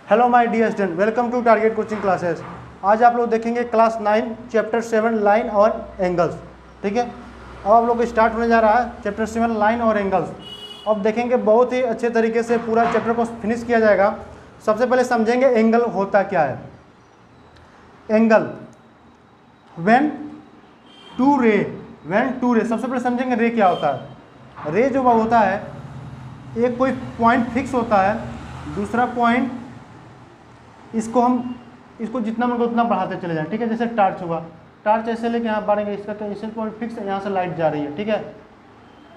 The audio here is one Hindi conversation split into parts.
Hello my dear student, welcome to Target Coaching Classes. आज आप लोग देखेंगे क्लास 9 चैप्टर 7 लाइन और एंगल्स। ठीक है, अब आप लोग स्टार्ट होने जा रहा है चैप्टर 7 लाइन और एंगल्स। अब देखेंगे बहुत ही अच्छे तरीके से पूरा चैप्टर को फिनिश किया जाएगा। सबसे पहले समझेंगे एंगल होता क्या है। एंगल व्हेन टू रे सबसे पहले समझेंगे रे क्या होता है। रे जो होता है, एक कोई पॉइंट फिक्स होता है, दूसरा पॉइंट इसको जितना मन को उतना बढ़ाते चले जाएं। ठीक है, जैसे टार्च हुआ, टार्च ऐसे लेके यहाँ बढ़ेंगे, इसका कैंसिल पॉइंट फिक्स है, यहाँ से लाइट जा रही है। ठीक है,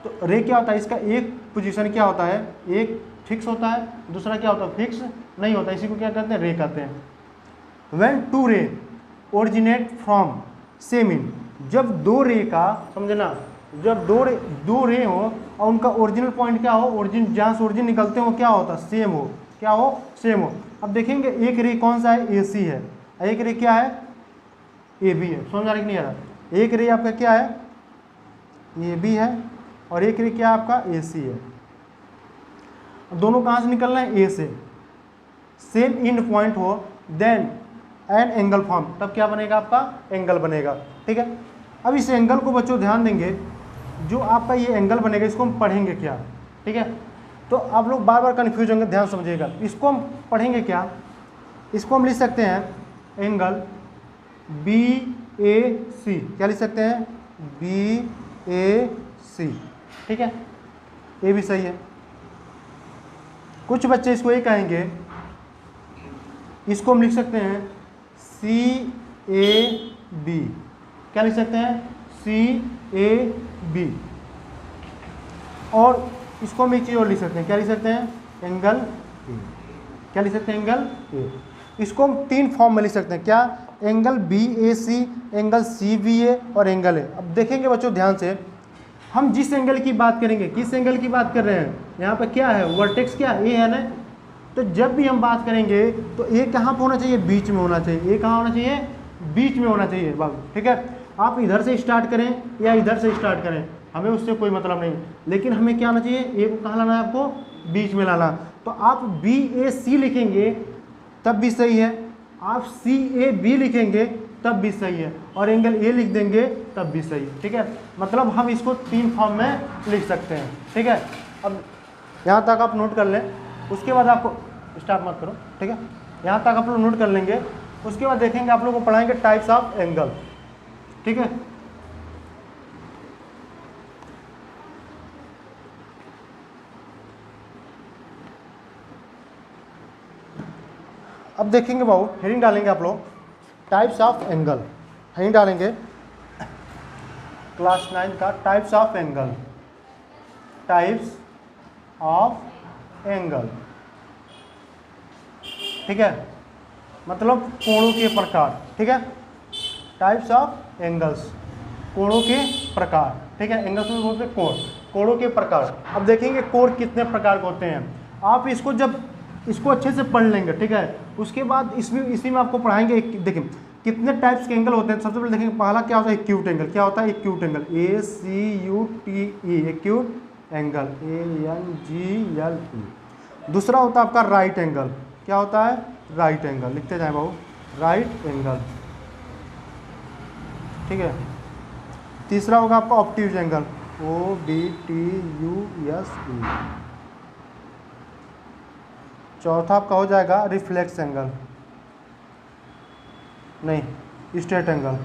तो रे क्या होता है, इसका एक पोजीशन क्या होता है, एक फिक्स होता है, दूसरा क्या होता है फिक्स नहीं होता। इसी को क्या कहते हैं, रे कहते हैं। व्हेन टू रे ओरिजिनेट फ्रॉम सेम इन, जब दो रे का, समझना, जब दो रे हो और उनका ओरिजिनल पॉइंट क्या हो, ओरिजिन जहाँ से ओरिजिन निकलते हो क्या होता है, सेम हो। क्या हो, सेम हो। अब देखेंगे एक रे कौन सा है, AC है, एक रे क्या है, AB है। समझ आ रहा है कि नहीं आ रहा। एक रे आपका क्या है, AB है, और एक रे क्या है आपका AC है। दोनों कहाँ से निकल रहे हैं, A से। सेम इन पॉइंट हो देन एन एंगल फॉर्म, तब क्या बनेगा, आपका एंगल बनेगा। ठीक है, अब इस एंगल को बच्चों ध्यान देंगे, जो आपका ये एंगल बनेगा इसको हम पढ़ेंगे क्या। ठीक है, तो आप लोग बार बार कन्फ्यूज होंगे, ध्यान समझिएगा। इसको हम पढ़ेंगे क्या, इसको हम लिख सकते हैं एंगल BAC। क्या लिख सकते हैं, BAC। ठीक है, ये भी सही है। कुछ बच्चे इसको ये कहेंगे, इसको हम लिख सकते हैं CAB। क्या लिख सकते हैं, CAB। और इसको हम एक चीज़ और लिख सकते हैं, क्या लिख सकते हैं, एंगल A। क्या लिख सकते हैं, एंगल A। इसको हम तीन फॉर्म में लिख सकते हैं, क्या, एंगल BAC, एंगल CBA और एंगल A। अब देखेंगे बच्चों ध्यान से, हम जिस एंगल की बात करेंगे, किस एंगल की बात कर रहे हैं, यहाँ पर क्या है, वर्टेक्स क्या A है ना। तो जब भी हम बात करेंगे तो A कहाँ पर होना चाहिए, बीच में होना चाहिए। A कहाँ होना चाहिए, बीच में होना चाहिए बाबू। ठीक है, आप इधर से स्टार्ट करें या इधर से स्टार्ट करें, हमें उससे कोई मतलब नहीं, लेकिन हमें क्या आना चाहिए, ए को कहाँ लाना है, आपको बीच में लाना। तो आप BAC लिखेंगे तब भी सही है, आप CAB लिखेंगे तब भी सही है, और एंगल A लिख देंगे तब भी सही है। ठीक है, मतलब हम इसको तीन फॉर्म में लिख सकते हैं। ठीक है, अब यहाँ तक आप नोट कर लें, उसके बाद आपको स्टार्ट मत करो। ठीक है, यहाँ तक आप लोग नोट कर लेंगे, उसके बाद देखेंगे आप लोग को पढ़ाएंगे टाइप्स ऑफ एंगल। ठीक है, अब देखेंगे बाबू, हेडिंग डालेंगे आप लोग, टाइप्स ऑफ एंगल। हेडिंग डालेंगे क्लास 9 का, types of angle. Types of angle, ठीक है, मतलब कोणों के प्रकार। ठीक है, टाइप्स ऑफ एंगल्स, कोणों के प्रकार। ठीक है, एंगल्स में बोलते हैं कोण, कोणों के प्रकार। अब देखेंगे कोण कितने प्रकार के होते हैं। आप इसको जब इसको अच्छे से पढ़ लेंगे, ठीक है, उसके बाद इसी में आपको पढ़ाएंगे। देखिए कितने टाइप्स के एंगल होते हैं। सबसे पहले देखेंगे, पहला क्या होता है, एक्यूट एंगल। क्या होता है, acute angle, ACUTE, acute angle, ANGLE। दूसरा होता है आपका राइट एंगल। क्या होता है, राइट एंगल, लिखते जाए बाबू, राइट एंगल। ठीक है, तीसरा होगा आपका ऑब्ट्यूज एंगल, OBTUSE। चौथा आपका हो जाएगा रिफ्लेक्स एंगल, नहीं, स्ट्रेट एंगल।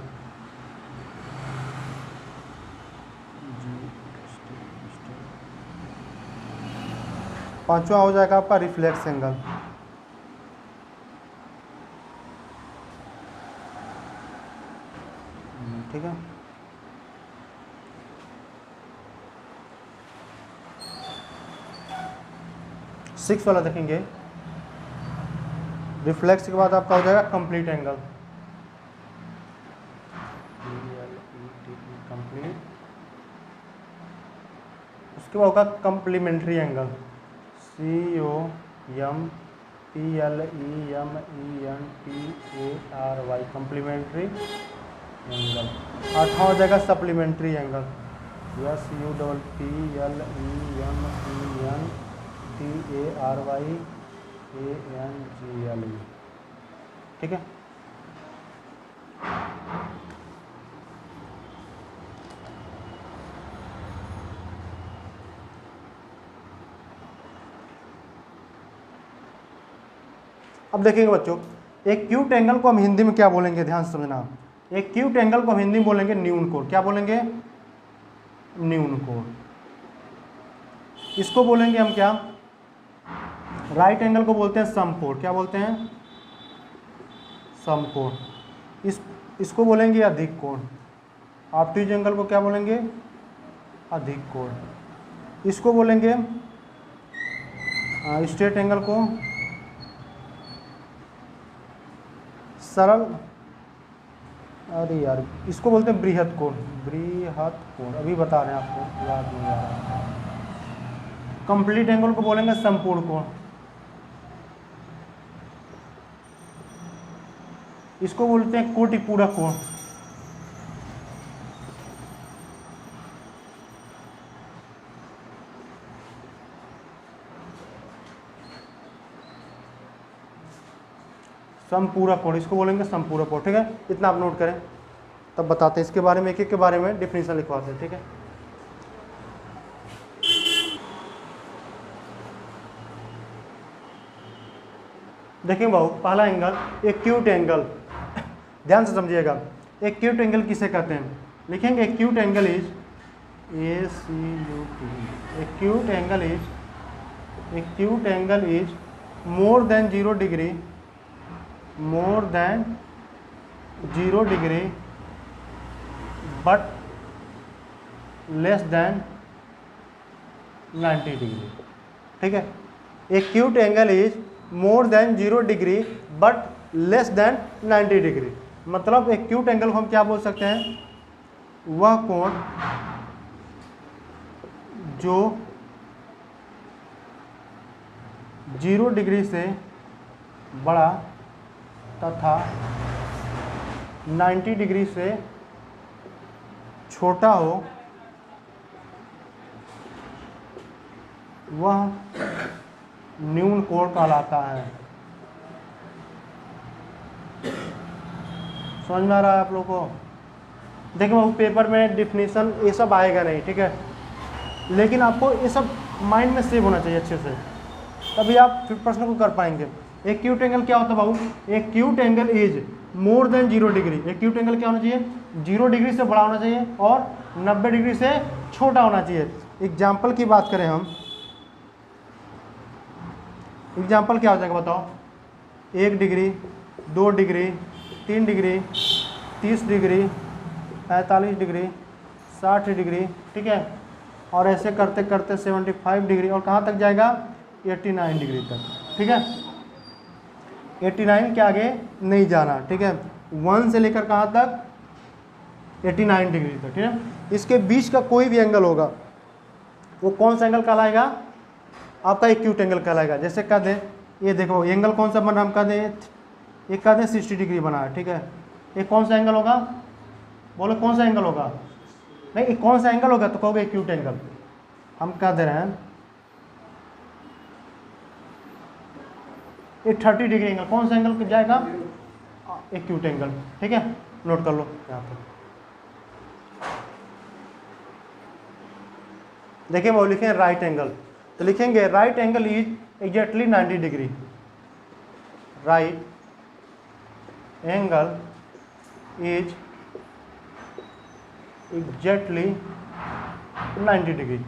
पांचवा हो जाएगा आपका रिफ्लेक्स एंगल। ठीक है, सिक्स वाला देखेंगे, रिफ्लेक्स के बाद आपका हो जाएगा कंप्लीट एंगल, कंप्लीट। उसके बाद होगा complementary angle, COMPLEMENTARY, complementary angle. आठवां हो जाएगा सप्लीमेंट्री एंगल, SUPPLEMENTARY ANGLE, ठीक है। अब देखेंगे बच्चों, एक एक्यूट एंगल को हम हिंदी में क्या बोलेंगे, ध्यान से समझना। एक एक्यूट एंगल को हम हिंदी में बोलेंगे न्यून कोण। क्या बोलेंगे? न्यून कोण। इसको बोलेंगे हम क्या? राइट एंगल को बोलते हैं समकोण। क्या बोलते हैं? समकोण। इसको बोलेंगे अधिक कोण। ऑब्ट्यूज एंगल को क्या बोलेंगे? अधिक कोण। इसको बोलेंगे स्ट्रेट एंगल को सरल, अरे यार इसको बोलते हैं बृहत कोण। बृहत कोण अभी बता रहे हैं आपको, याद नहीं आ रहा। कंप्लीट एंगल को बोलेंगे संपूर्ण कोण। इसको बोलते हैं कोटि पूरक कोण। समपूरक कोण, इसको बोलेंगे समपूरक कोण, ठीक है। इतना आप नोट करें, तब बताते हैं इसके बारे में, एक एक के बारे में डिफिनेशन लिखवाते हैं, ठीक है। देखिए बाबू, पहला एंगल एक्यूट एंगल, ध्यान से समझिएगा। एक्यूट एंगल किसे कहते हैं? लिखेंगे acute angle is ACUT। Acute angle is more than 0 degree, more than 0 degree but less than 90 degree, ठीक है। Acute angle is more than 0 degree but less than 90 degree. मतलब एक्यूट एंगल को हम क्या बोल सकते हैं? वह कोण जो 0 डिग्री से बड़ा तथा 90 डिग्री से छोटा हो, वह न्यून कोण कहलाता है। समझ में आ रहा है आप लोगों को? देखिए वो पेपर में डिफिनीशन ये सब आएगा नहीं, ठीक है, लेकिन आपको ये सब माइंड में सेव होना चाहिए अच्छे से, तभी आप फिर प्रश्न को कर पाएंगे। एक्यूट एंगल क्या होता है बाबू? Acute angle is more than 0 degree. Acute angle क्या होना चाहिए? 0 डिग्री से बड़ा होना चाहिए और 90 डिग्री से छोटा होना चाहिए। एग्जाम्पल की बात करें हम, एग्जाम्पल क्या हो जाएगा बताओ? 1 degree, 2 degree, 3 degree, 30 degree, 45 degree, 60 degree, ठीक है, और ऐसे करते करते 75 डिग्री, और कहाँ तक जाएगा? 89 डिग्री तक, ठीक है। 89 के आगे नहीं जाना, ठीक है। 1 से लेकर कहाँ तक? 89 डिग्री तक, ठीक है। इसके बीच का कोई भी एंगल होगा वो कौन सा एंगल कहलाएगा? आपका एक्यूट एंगल कहलाएगा। जैसे कह दें, ये देखो एंगल कौन सा बना, हम कह दें एक कह दें 60 डिग्री बना है, ठीक है। ये कौन सा एंगल होगा? बोलो कौन सा एंगल होगा? नहीं, कौन सा एंगल होगा तो कहोगे एक्यूट एंगल। हम कह दे रहे हैं ये 30 डिग्री एंगल, कौन सा एंगल जाएगा? एक्यूट एंगल, ठीक है, नोट कर लो यहाँ पर। देखिए वो लिखें राइट एंगल, तो लिखेंगे right angle is exactly 90 degree. Right angle is exactly 90 degree.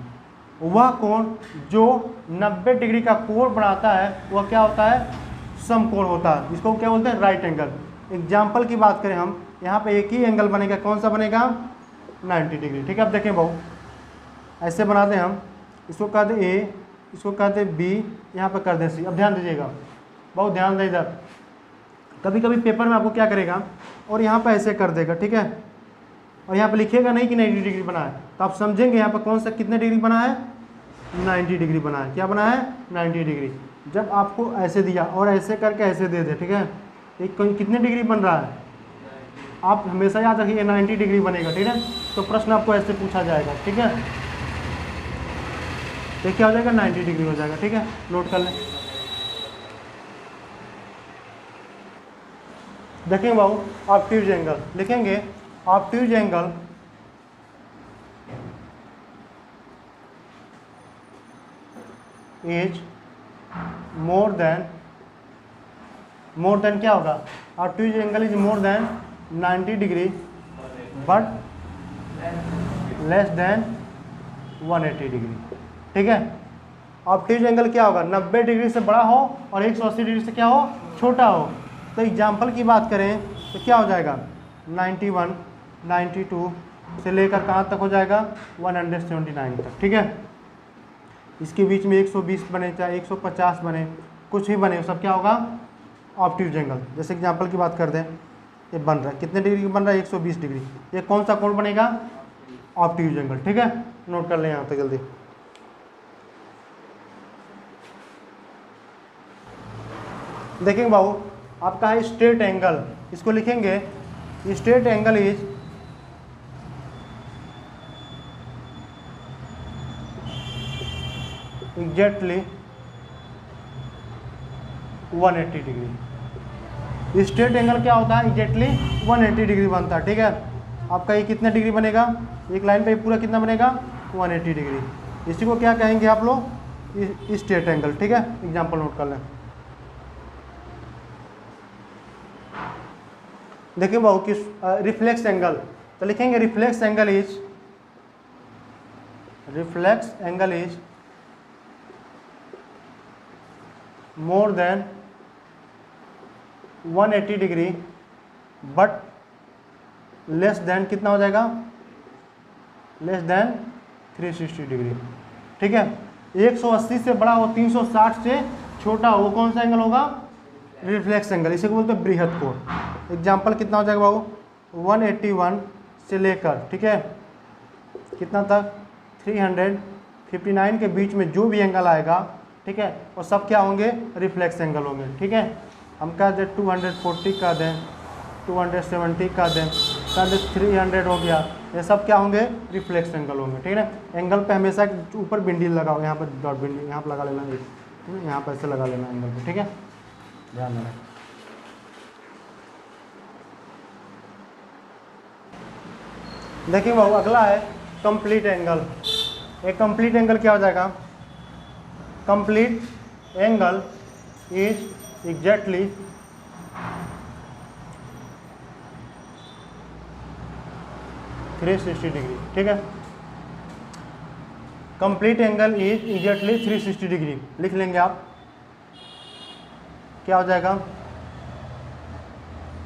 वह कोण जो 90 डिग्री का कोण बनाता है वह क्या होता है? समकोण होता है। इसको क्या बोलते हैं? Right angle. एग्जाम्पल की बात करें हम, यहाँ पे एक ही एंगल बनेगा, कौन सा बनेगा? 90 डिग्री, ठीक है। अब देखें बहु, ऐसे बना दें हम, इसको कर दें ए, इसको कर दें बी, यहाँ पर कर दें सी। अब ध्यान दीजिएगा, बहुत ध्यान दें इधर। कभी कभी पेपर में आपको क्या करेगा, और यहाँ पर ऐसे कर देगा, ठीक है, और यहाँ पे लिखेगा नहीं कि 90 डिग्री बना है, तो आप समझेंगे यहाँ पर कौन सा कितने डिग्री बना है? 90 डिग्री बना है। क्या बना है? 90 डिग्री। जब आपको ऐसे दिया और ऐसे करके ऐसे दे दे, ठीक है, एक कितने डिग्री बन रहा है? आप हमेशा याद रखिए 90 डिग्री बनेगा, ठीक है। तो प्रश्न आपको ऐसे पूछा जाएगा, ठीक है, तो क्या हो जाएगा? 90 डिग्री हो जाएगा, ठीक है, नोट कर लें। देखेंगे बाबू ऑब्ट्यूज एंगल, लिखेंगे obtuse angle is more then क्या होगा, obtuse angle is more then 90 degree but less than 180 degree. ठीक है, ऑब्ट्यूज एंगल क्या होगा, 90 डिग्री से बड़ा हो और 180 डिग्री से क्या हो, छोटा हो। तो एग्जाम्पल की बात करें तो क्या हो जाएगा, 91, 92 से लेकर कहाँ तक हो जाएगा, 179 तक। ठीक है, इसके बीच में 120 बने चाहे 150 बने, कुछ भी बने, सब क्या होगा, ऑब्ट्यूज एंगल। जैसे एग्जाम्पल की बात कर दें, ये बन रहा है कितने डिग्री बन रहा है, 120 डिग्री, ये कौन सा कोण बनेगा, ऑब्ट्यूज एंगल। ठीक है, नोट कर लें यहाँ तक जल्दी। देखेंगे बाबू आपका है स्ट्रेट एंगल, इसको लिखेंगे straight angle is exactly 180 degree. Straight angle क्या होता है, एग्जैक्टली 180 डिग्री बनता है। ठीक है, आपका ये कितने डिग्री बनेगा, एक लाइन पे पूरा कितना बनेगा, 180 डिग्री। इसी को क्या कहेंगे आप लोग, स्ट्रेट एंगल। ठीक है, एग्जांपल नोट कर लें। देखिए बाबू किस रिफ्लेक्स एंगल, तो लिखेंगे reflex angle is more then 180 degree but less than कितना हो जाएगा, लेस देन 360 डिग्री। ठीक है, 180 से बड़ा हो, 360 से छोटा हो, वो कौन सा एंगल होगा, रिफ्लेक्स एंगल। इसे बोलते हैं बृहद कोण। एग्जाम्पल कितना हो जाएगा बाबू, 181 से लेकर, ठीक है, कितना तक, 359 के बीच में जो भी एंगल आएगा, ठीक है, वो सब क्या होंगे, रिफ्लेक्स एंगल होंगे। ठीक है, हम कह दें 240 का दें, 270 का दें, कह दें 300 हो गया, ये सब क्या होंगे, रिफ्लेक्स एंगल होंगे। ठीक है ना, एंगल पे हमेशा ऊपर बिंदी लगाओ, यहाँ पर डॉट बिंदी यहाँ पर लगा लेना, यहाँ पर ऐसे लगा लेना एंगल पे। ठीक है, ध्यान देना। देखिए बाबू अगला है कंप्लीट एंगल। एक कंप्लीट एंगल क्या हो जाएगा, complete angle is exactly (360 degree. ठीक है, complete angle is exactly 360 degree लिख लेंगे आप। क्या हो जाएगा,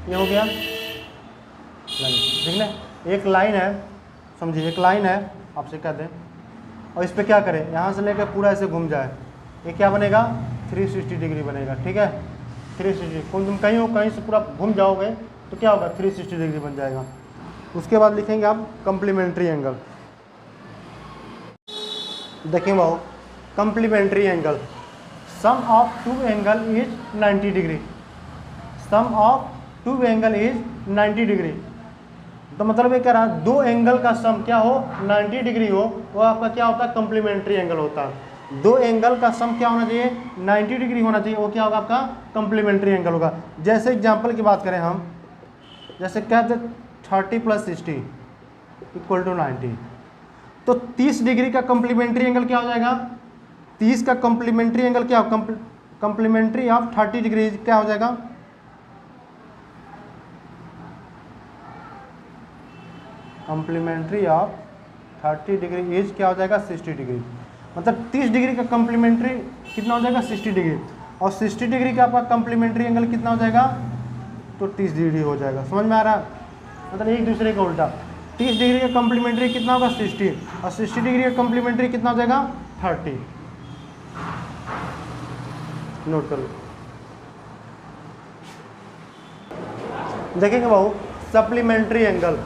ये हो गया लाइन। ठीक है, एक लाइन है, समझिए एक लाइन है, आपसे कह दें, और इस पर क्या करें, यहाँ से लेकर पूरा ऐसे घूम जाए, ये क्या बनेगा, 360 डिग्री बनेगा। ठीक है, 360, तुम कहीं हो कहीं से पूरा घूम जाओगे तो क्या होगा, 360 डिग्री बन जाएगा। उसके बाद लिखेंगे आप कम्प्लीमेंट्री एंगल। देखिए बाबू complementary angle, sum of two angle is 90 degree, sum of two angle is 90 degree. तो मतलब ये कह रहा है दो एंगल का सम क्या हो, 90 डिग्री हो, वो आपका क्या होता है, कम्प्लीमेंट्री एंगल होता है। दो एंगल का सम क्या होना चाहिए, 90 डिग्री होना चाहिए, वो क्या होगा, आपका कम्प्लीमेंट्री एंगल होगा। जैसे एग्जांपल की बात करें हम, जैसे कहते 30 + 60 = 90, तो 30 डिग्री का कम्प्लीमेंट्री एंगल क्या हो जाएगा, 30 का कम्प्लीमेंट्री एंगल क्या हो, कम्प्लीमेंट्री ऑफ 30 डिग्री क्या हो जाएगा, कम्प्लीमेंट्री ऑफ 30 डिग्री इज क्या हो जाएगा, 60 डिग्री। मतलब 30 डिग्री का कम्प्लीमेंट्री कितना हो जाएगा, 60 डिग्री, और 60 डिग्री का आपका कम्प्लीमेंट्री एंगल कितना हो जाएगा, तो 30 डिग्री हो जाएगा। समझ में आ रहा है, मतलब एक दूसरे का उल्टा। 30 डिग्री का कम्प्लीमेंट्री कितना होगा, 60, और 60 डिग्री का कम्प्लीमेंट्री कितना हो जाएगा, 30। नोट कर लो। देखेंगे बाबू सप्लीमेंट्री एंगल,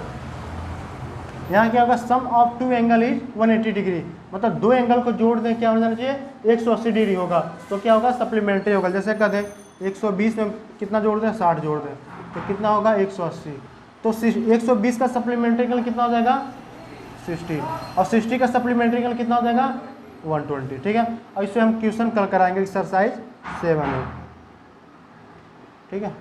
यहाँ क्या होगा, sum of two angle is 180 degree, मतलब दो एंगल को जोड़ दें क्या हो जाना चाहिए, 180 डिग्री होगा, तो क्या होगा, सप्लीमेंट्री होगा। जैसे कह दें 120 में कितना जोड़ दें, 60 जोड़ दें, तो कितना होगा, 180। तो 120 का सप्लीमेंट्री एंगल कितना हो जाएगा, 60, और 60 का सप्लीमेंट्री एंगल कितना हो जाएगा, 120। ठीक है, और इससे हम क्वेश्चन कल कराएंगे, एक्सरसाइज 7 में। ठीक है।